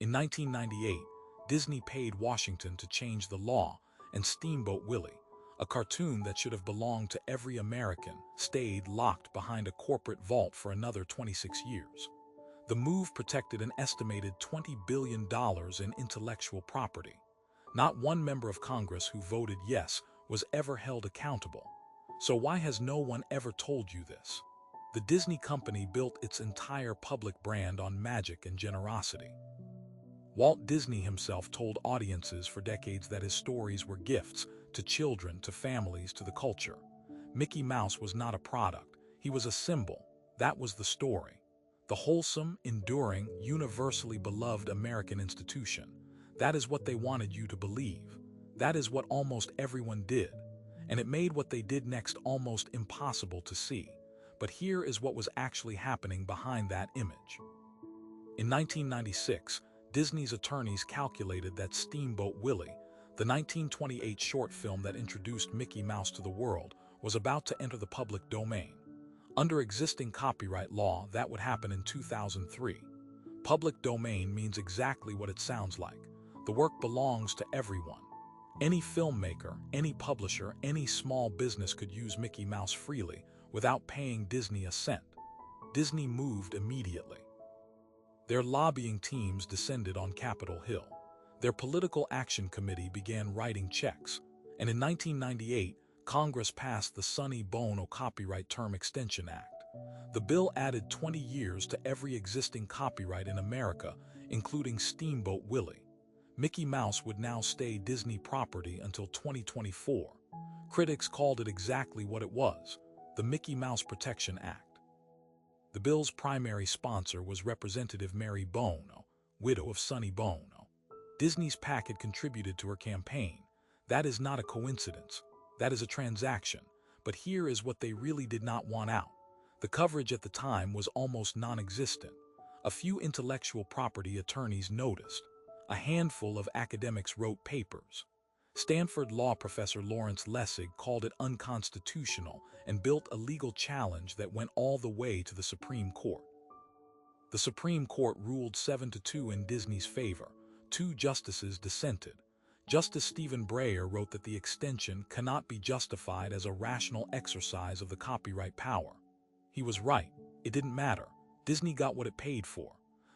In 1998, Disney paid Washington to change the law, and Steamboat Willie, a cartoon that should have belonged to every American, stayed locked behind a corporate vault for another 26 years. The move protected an estimated $20 billion in intellectual property. Not one member of Congress who voted yes was ever held accountable. So why has no one ever told you this? The Disney company built its entire public brand on magic and generosity. Walt Disney himself told audiences for decades that his stories were gifts to children, to families, to the culture. Mickey Mouse was not a product, he was a symbol. That was the story. The wholesome, enduring, universally beloved American institution. That is what they wanted you to believe. That is what almost everyone did. And it made what they did next almost impossible to see. But here is what was actually happening behind that image. In 1996, Disney's attorneys calculated that Steamboat Willie, the 1928 short film that introduced Mickey Mouse to the world, was about to enter the public domain. Under existing copyright law, that would happen in 2003. Public domain means exactly what it sounds like. The work belongs to everyone. Any filmmaker, any publisher, any small business could use Mickey Mouse freely without paying Disney a cent. Disney moved immediately. Their lobbying teams descended on Capitol Hill. Their political action committee began writing checks. And in 1998, Congress passed the Sonny Bono Copyright Term Extension Act. The bill added 20 years to every existing copyright in America, including Steamboat Willie. Mickey Mouse would now stay Disney property until 2024. Critics called it exactly what it was, the Mickey Mouse Protection Act. The bill's primary sponsor was Representative Mary Bono, widow of Sonny Bono. Disney's PAC had contributed to her campaign. That is not a coincidence. That is a transaction. But here is what they really did not want out. The coverage at the time was almost non-existent. A few intellectual property attorneys noticed. A handful of academics wrote papers. Stanford law professor Lawrence Lessig called it unconstitutional and built a legal challenge that went all the way to the Supreme Court. The Supreme Court ruled 7-2 in Disney's favor. 2 justices dissented. Justice Stephen Breyer wrote that the extension cannot be justified as a rational exercise of the copyright power. He was right. It didn't matter. Disney got what it paid for.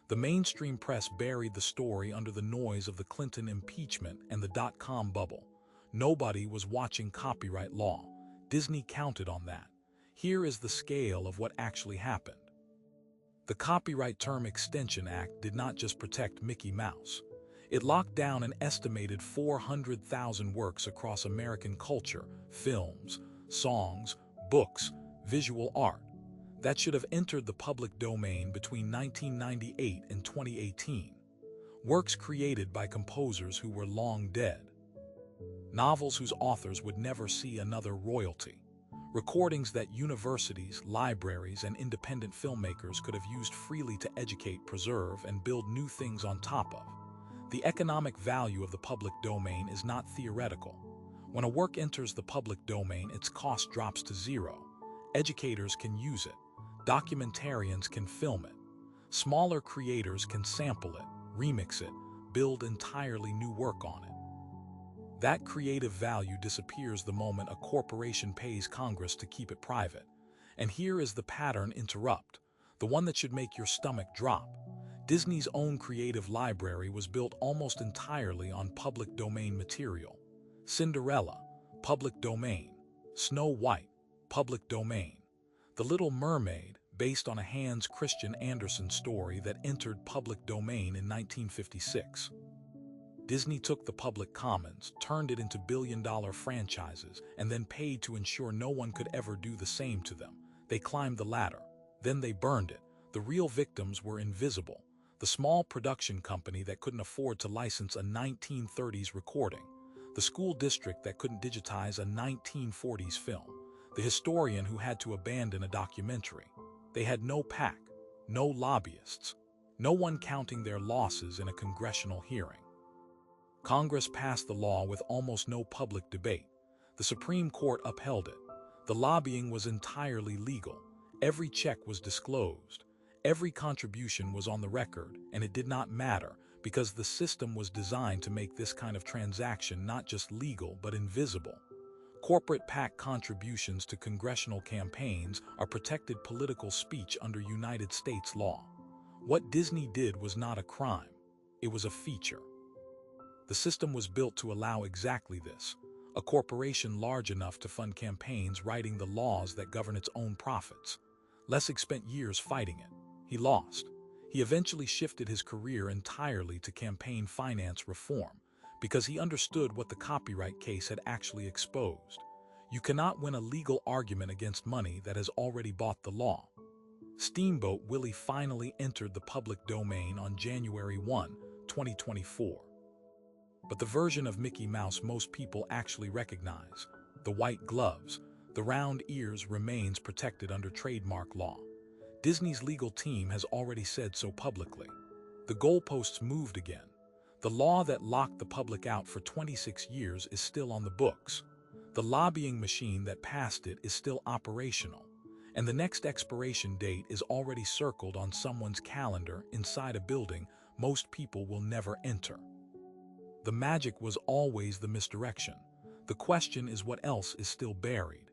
The mainstream press buried the story under the noise of the Clinton impeachment and the dot-com bubble. Nobody was watching copyright law. Disney counted on that. Here is the scale of what actually happened. The Copyright Term Extension Act did not just protect Mickey Mouse. It locked down an estimated 400,000 works across American culture, films, songs, books, visual art, that should have entered the public domain between 1998 and 2018. Works created by composers who were long dead. Novels whose authors would never see another royalty. Recordings that universities, libraries, and independent filmmakers could have used freely to educate, preserve, and build new things on top of. The economic value of the public domain is not theoretical. When a work enters the public domain, its cost drops to zero. Educators can use it. Documentarians can film it. Smaller creators can sample it, remix it, build entirely new work on it. That creative value disappears the moment a corporation pays Congress to keep it private. And here is the pattern interrupt, the one that should make your stomach drop. Disney's own creative library was built almost entirely on public domain material. Cinderella, public domain. Snow White, public domain. The Little Mermaid, based on a Hans Christian Andersen story that entered public domain in 1956. Disney took the public commons, turned it into billion-dollar franchises, and then paid to ensure no one could ever do the same to them. They climbed the ladder. Then they burned it. The real victims were invisible. The small production company that couldn't afford to license a 1930s recording. The school district that couldn't digitize a 1940s film. The historian who had to abandon a documentary. They had no PAC, no lobbyists, no one counting their losses in a congressional hearing. Congress passed the law with almost no public debate. The Supreme Court upheld it. The lobbying was entirely legal. Every check was disclosed. Every contribution was on the record, and it did not matter because the system was designed to make this kind of transaction not just legal but invisible. Corporate PAC contributions to congressional campaigns are protected political speech under United States law. What Disney did was not a crime, it was a feature. The system was built to allow exactly this, a corporation large enough to fund campaigns writing the laws that govern its own profits. Lessig spent years fighting it. He lost. He eventually shifted his career entirely to campaign finance reform because he understood what the copyright case had actually exposed. You cannot win a legal argument against money that has already bought the law. Steamboat Willie finally entered the public domain on January 1, 2024. But the version of Mickey Mouse most people actually recognize, the white gloves, the round ears, remains protected under trademark law. Disney's legal team has already said so publicly. The goalposts moved again. The law that locked the public out for 26 years is still on the books. The lobbying machine that passed it is still operational, and the next expiration date is already circled on someone's calendar inside a building most people will never enter. The magic was always the misdirection. The question is what else is still buried.